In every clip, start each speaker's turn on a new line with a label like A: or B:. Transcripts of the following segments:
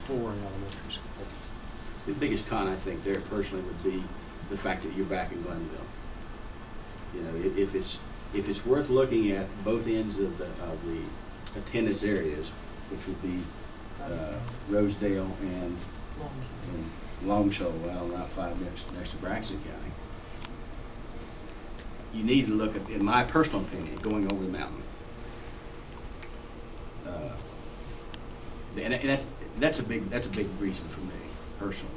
A: 4 in elementary school.
B: The biggest con, I think, there personally would be the fact that you're back in Glenville. You know, if it's worth looking at both ends of the attendance areas, which would be Rosedale and Long Shoal, well, Route 5 next to Braxton County. You need to look at, in my personal opinion, going over the mountain. And that's a big reason for me personally,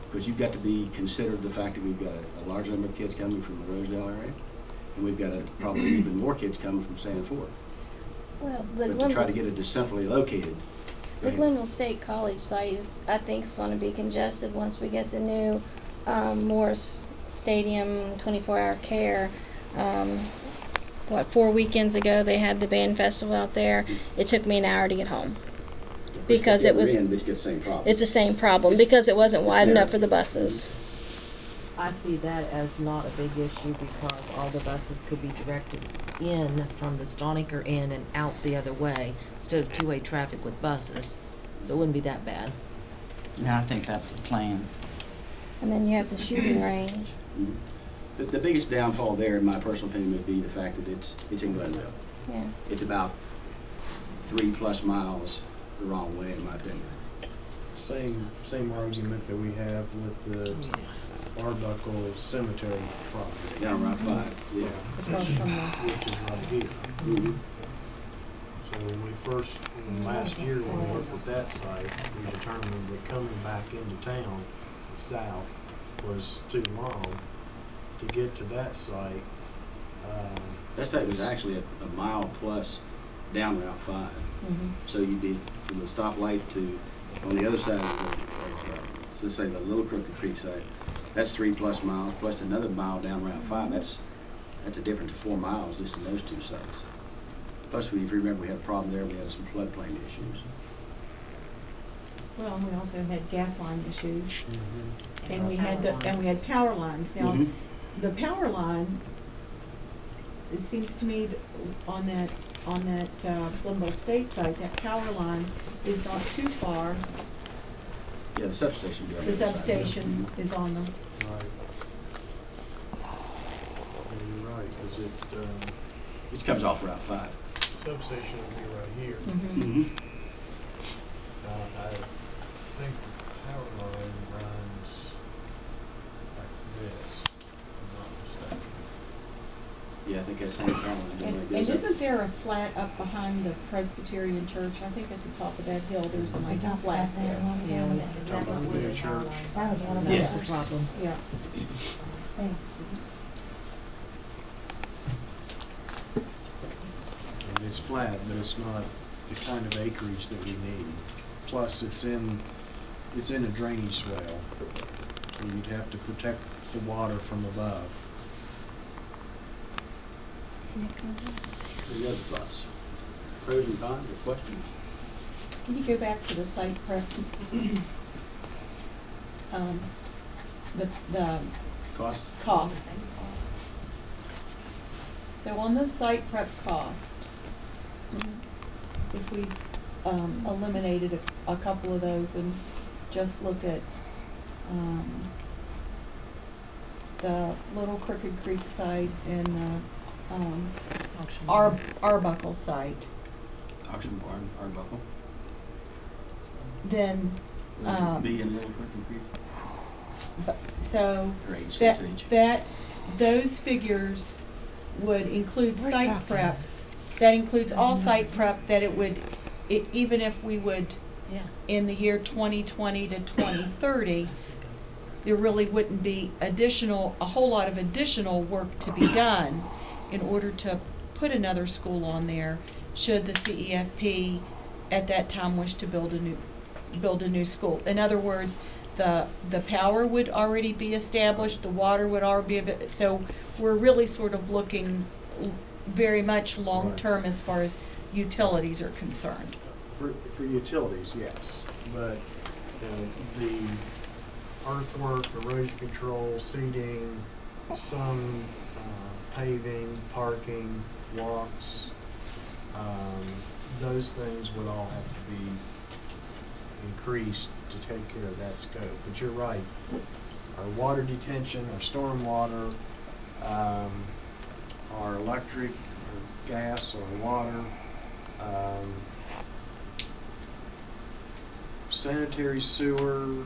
B: because you've got to be considered the fact that we've got a large number of kids coming from the Rosedale area, and we've got probably even more kids coming from Sanford.
C: Well,
B: but to try to get it centrally located.
C: The Glenville State College site is, I think, is going to be congested once we get the new Morris Stadium 24-hour care. 4 weekends ago they had the band festival out there. It took me an hour to get home because it was. It's the same problem because it wasn't wide enough for the buses.
D: I see that as not a big issue because all the buses could be directed in from the Stoniker end and out the other way instead of two-way traffic with buses. So it wouldn't be that bad.
E: Yeah, I think that's the plan.
C: And then you have the shooting range.
B: Mm-hmm. The biggest downfall there, in my personal opinion, would be the fact that it's in Glenville.
C: Yeah.
B: It's about 3+ miles the wrong way, in my opinion.
A: Same argument that we have with the Arbuckle Cemetery property.
B: Down Route 5, yeah.
A: Which is right here.
B: Mm-hmm.
A: So when we first, last year when we looked at that site, we determined that coming back into town south was too long to get to that site.
B: That site was actually a mile plus down Route 5.
C: Mm-hmm.
B: So you'd be from the stoplight to on the other side of let's say the Little Crooked Creek site. That's 3+ miles plus another mile down Route 5. That's a difference of 4 miles just in those two sites. Plus, if you remember, we had a problem there. We had some floodplain issues.
F: Well, and we also had gas line issues,
A: Mm-hmm.
F: and we had power lines. Now, the power line, it seems to me that on that Glenville State site, that power line is not too far.
B: Yeah, the substation.
F: The substation is on the.
A: Right. You're right, because
B: it comes off Route 5.
A: Substation will be right here.
B: Mm-hmm.
A: I think the power line runs like this, if I'm not mistaken.
B: Yeah, I think that's the same power line.
F: And isn't there a flat up behind the Presbyterian Church? I think at the top of that hill there's a nice flat there.
A: Talking about the new church.
C: That was one of
B: Yes.
D: That's the problem.
F: Yeah.
A: And it's flat, but it's not the kind of acreage that we need. Plus, it's in a drainage swale, and you'd have to protect the water from above.
B: Any other thoughts? Pros and cons or questions?
F: Can you go back to the site prep? The
B: Cost?
F: So on the site prep cost, if we eliminated a couple of those and just look at the Little Crooked Creek site and Arbuckle site,
B: Auction barn, Arbuckle.
F: then
B: Be in Little Crooked Creek.
F: so
B: Or age,
F: that
B: age.
F: those figures would include site prep. That includes all site prep. That it would, even if we would, in the year 2020 to 2030, there really wouldn't be a whole lot of additional work to be done in order to put another school on there. Should the CEFP at that time wish to build a new school? In other words, the power would already be established, the water would already be, so we're really sort of looking very much long-term as far as utilities are concerned.
A: For utilities, yes, but the earthwork, erosion control, seeding, some paving, parking, walks, those things would all have to be increased to take care of that scope. But you're right, our water detention, our storm water, our electric, our gas, our water, sanitary sewer,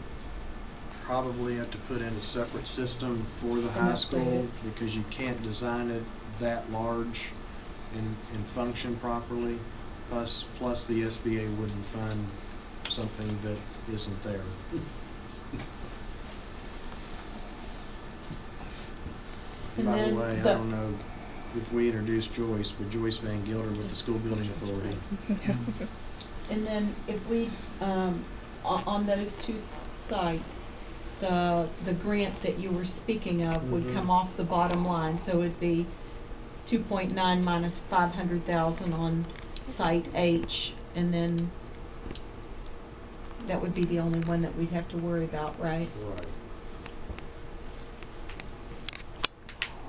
A: probably have to put in a separate system for the high school because you can't design it that large and function properly. Plus the SBA wouldn't fund something that isn't there.
F: And
A: By the
F: then
A: way, I don't know if we introduced Joyce, but Joyce Van Gilder with the School Building Authority.
F: And then if we, on those two sites, the grant that you were speaking of would come off the bottom line, so it'd be 2.9 minus 500,000 on site H, and then that would be the only one that we'd have to worry about, right?
A: Right.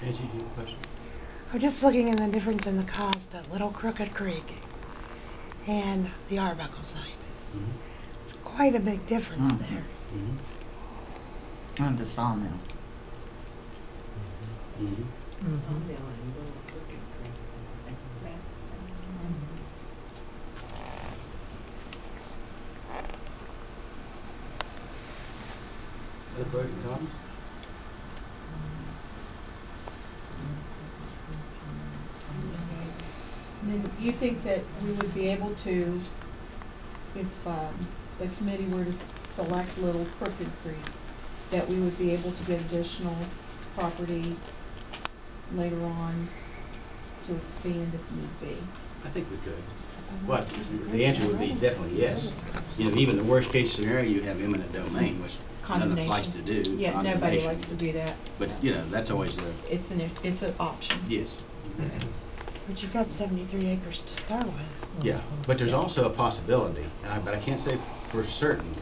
B: Nancy, do you have a question?
G: I'm just looking at the difference in the cost at Little Crooked Creek and the Arbuckle site.
B: Mm-hmm.
G: Quite a big difference
E: Mhm.
G: there.
B: Mm-hmm.
E: And the sawmill.
B: Mm-hmm. Other questions, comments?
F: And then you think that we would be able to, if the committee were to select Little Crooked Creek, that we would be able to get additional property later on to expand if need be?
B: I think we could. But the answer would be definitely yes. You know, even the worst case scenario, you have eminent domain, which none of us likes to do.
F: Yeah, nobody
B: condemnation.
F: likes to do that.
B: But, you know, that's always the,
F: It's an option.
B: yes.
G: But you've got 73 acres to start with.
B: Yeah, but there's also a possibility, but I can't say for certain,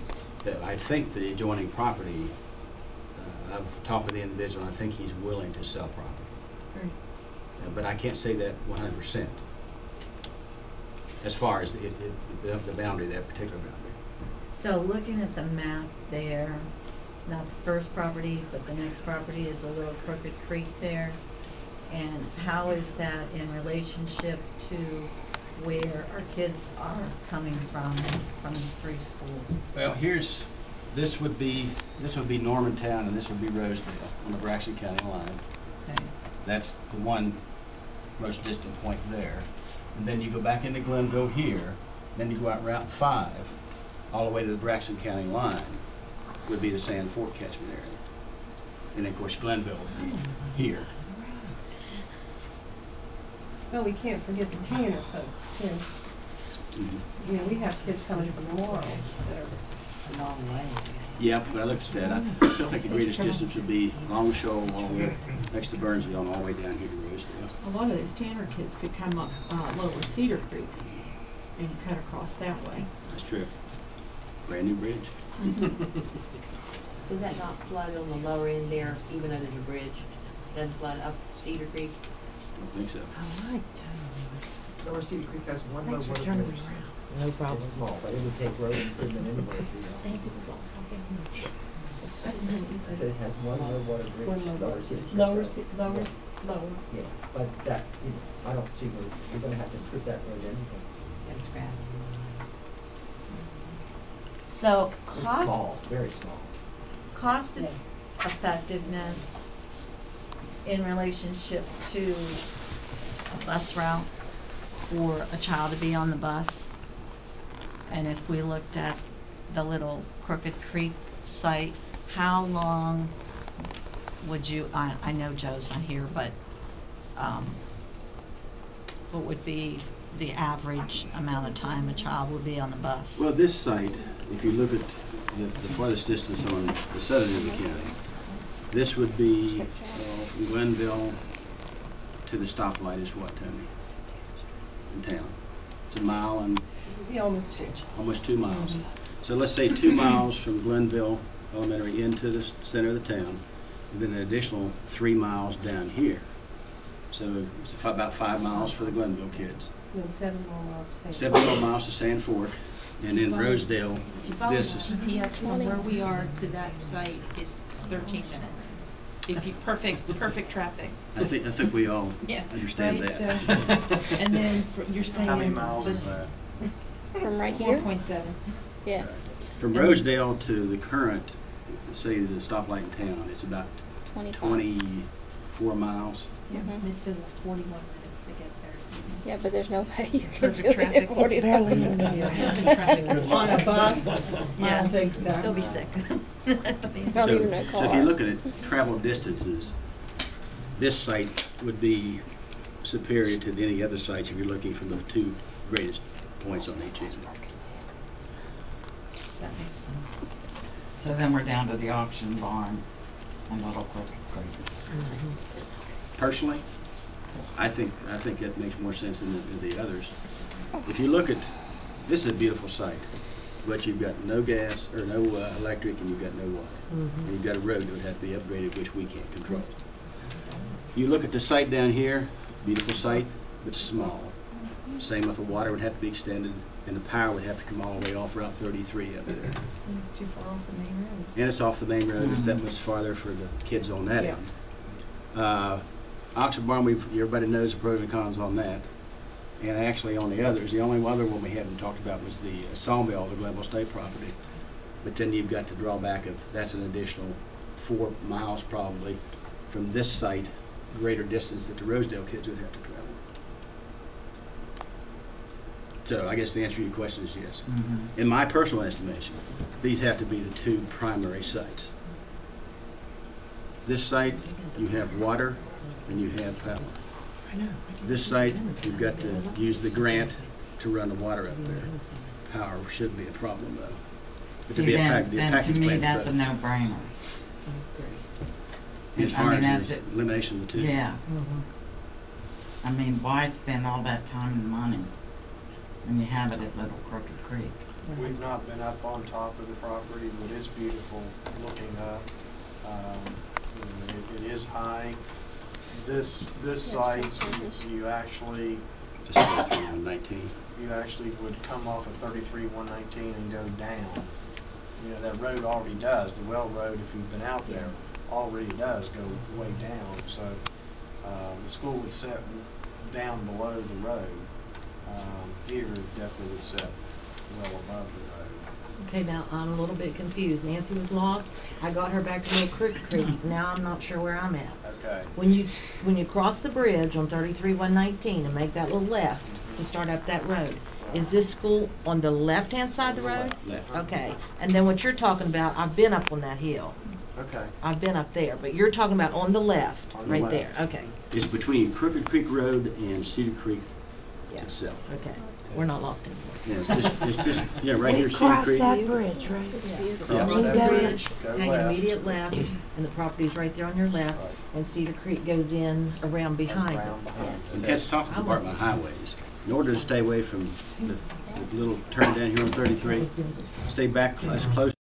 B: that I think the adjoining property, I've talked with the individual, and I think he's willing to sell property.
F: Right.
B: But I can't say that 100%, as far as the boundary, that particular boundary.
H: So looking at the map there, not the first property, but the next property is a Little Crooked Creek there. And how is that in relationship to where our kids are coming from the three schools?
B: Well, this would be Normantown, and this would be Rosedale on the Braxton County line.
H: Okay.
B: That's the one most distant point there. And then you go back into Glenville here, then you go out Route 5, all the way to the Braxton County line, would be the Sand Fork catchment area. And of course, Glenville would be here.
I: Well, we can't forget the Tanner folks, too.
B: Mhm.
I: You know, we have kids coming from Laurel that are a long way.
B: Yeah, but I looked at that. I still think the greatest distance would be Long Shoal, all the way next to Burnsville, and all the way down here to Rosedale.
F: A lot of those Tanner kids could come up Lower Cedar Creek and cut across that way.
B: That's true. Brand new bridge.
J: Does that not flood on the lower end there, even though there's a bridge? Doesn't flood up Cedar Creek?
B: I don't think so.
G: I like that.
K: Lower Cedar Creek has one low
G: Thanks for
K: water
G: turning
K: bridge.
G: me around.
D: No problem.
K: It's small, but it would take road improvement anyway. But it has one low water bridge.
I: One low
K: Lower Cedar Creek
F: Lower,
K: Road.
F: lower.
K: Yeah, but that, I don't see where, you're gonna have to improve that road anyway.
J: That's gravel.
H: So
K: It's
H: cost
K: small, very small.
H: cost effectiveness in relationship to a bus route for a child to be on the bus. And if we looked at the Little Crooked Creek site, how long would you, I know Joe's not here, but what would be the average amount of time a child would be on the bus?
B: Well, this site, if you look at the farthest distance on the southern end of the county, this would be from Glenville to the stoplight is what, Tony? In town. It's a mile and
I: Yeah, almost
B: 2 miles. So let's say 2 miles from Glenville Elementary into the center of the town, and then an additional 3 miles down here. So it's about 5 miles for the Glenville kids.
I: And 7 more miles to St.
B: 7 more miles to Sand Fork, And in Rosedale,
F: If you follow
B: this is,
F: GPS from where we are to that site is 13 minutes. If you, perfect traffic.
B: I think we all
F: Yeah,
B: understand
F: right,
B: that.
F: so- and then you're saying.
A: How many miles is that?
C: From right here?
F: 4.7.
C: Yeah.
B: From Rosedale to the current, say the stoplight in town, it's about
C: 25.
B: 24 miles.
F: Yeah,
C: Mhm.
F: it says it's 41 minutes to get there.
C: Yeah, but there's no way you can
F: Perfect
C: do it
F: traffic.
C: at 40
G: It's barely in there.
F: On a bus? I don't think so.
H: They'll be sick.
C: Not even a car.
B: So if you're looking at travel distances, this site would be superior to any other sites if you're looking from the two greatest points on each end.
F: That makes sense.
E: So then we're down to the auction barn and Little Crooked Creek.
B: Personally, I think that makes more sense than the others. If you look at, this is a beautiful site, but you've got no gas or no electric, and you've got no water. And you've got a road that would have to be upgraded, which we can't control. You look at the site down here, beautiful site, but small. Same with the water would have to be extended, and the power would have to come all the way off Route 33 up there.
F: It's too far off the main road.
B: And it's off the main road, it's that
E: Mhm.
B: much farther for the kids on that
F: Yeah.
B: end. Auction barn, everybody knows the pros and cons on that. And actually on the others, the only other one we haven't talked about was the sawmill, the Glenville State property. But then you've got the drawback of, that's an additional 4 miles probably from this site, greater distance that the Rosedale kids would have to travel. So I guess the answer to your question is yes.
E: Mhm.
B: In my personal estimation, these have to be the two primary sites. This site, you have water and you have power.
G: I know.
B: This site, you've got to use the grant to run the water up there. Power shouldn't be a problem though. But
E: See,
B: there'd be a
E: then to
B: package
E: me,
B: plan for
E: that's a
B: both.
E: no-brainer.
B: As
E: I
B: far
E: mean,
B: as
E: that's
B: the elimination of the two.
E: Yeah. I mean, why spend all that time and money when you have it at Little Crooked Creek?
A: We've not been up on top of the property, but it's beautiful looking up. It is high. This site, you actually
B: This is 33-119.
A: you actually would come off of 33-119 and go down. You know, that road already does. The well road, if you've been out there, already does go way down. So the school would set down below the road. Here definitely would set well above the road.
D: Okay, now I'm a little bit confused. Nancy was lost. I got her back to Little Crooked Creek. Now I'm not sure where I'm at.
A: Okay.
D: When you cross the bridge on 33-119 and make that little left to start up that road, is this school on the left-hand side of the road?
B: Left.
D: Okay, and then what you're talking about, I've been up on that hill.
A: Okay.
D: I've been up there, but you're talking about on the left,
A: On the
D: right
A: left.
D: there. Okay,
B: It's between Crooked Creek Road and Cedar Creek
D: yeah,
B: itself.
D: okay. We're not lost anymore.
B: Yeah, it's just, yeah, right here,
G: We
B: Cedar
G: crossed
B: Creek.
G: that bridge, right?
C: It's
D: Yeah.
C: beautiful.
B: Yeah.
D: Cross the
G: Yeah.
D: bridge,
A: Go
D: hang
A: left.
D: immediate left, and the property's right there on your left,
A: Right.
D: and Cedar Creek goes in around behind it.
A: Around behind
D: Yes.
B: And Pat's talked to the Department of Highways. In order to stay away from the little turn down here on 33, stay back as close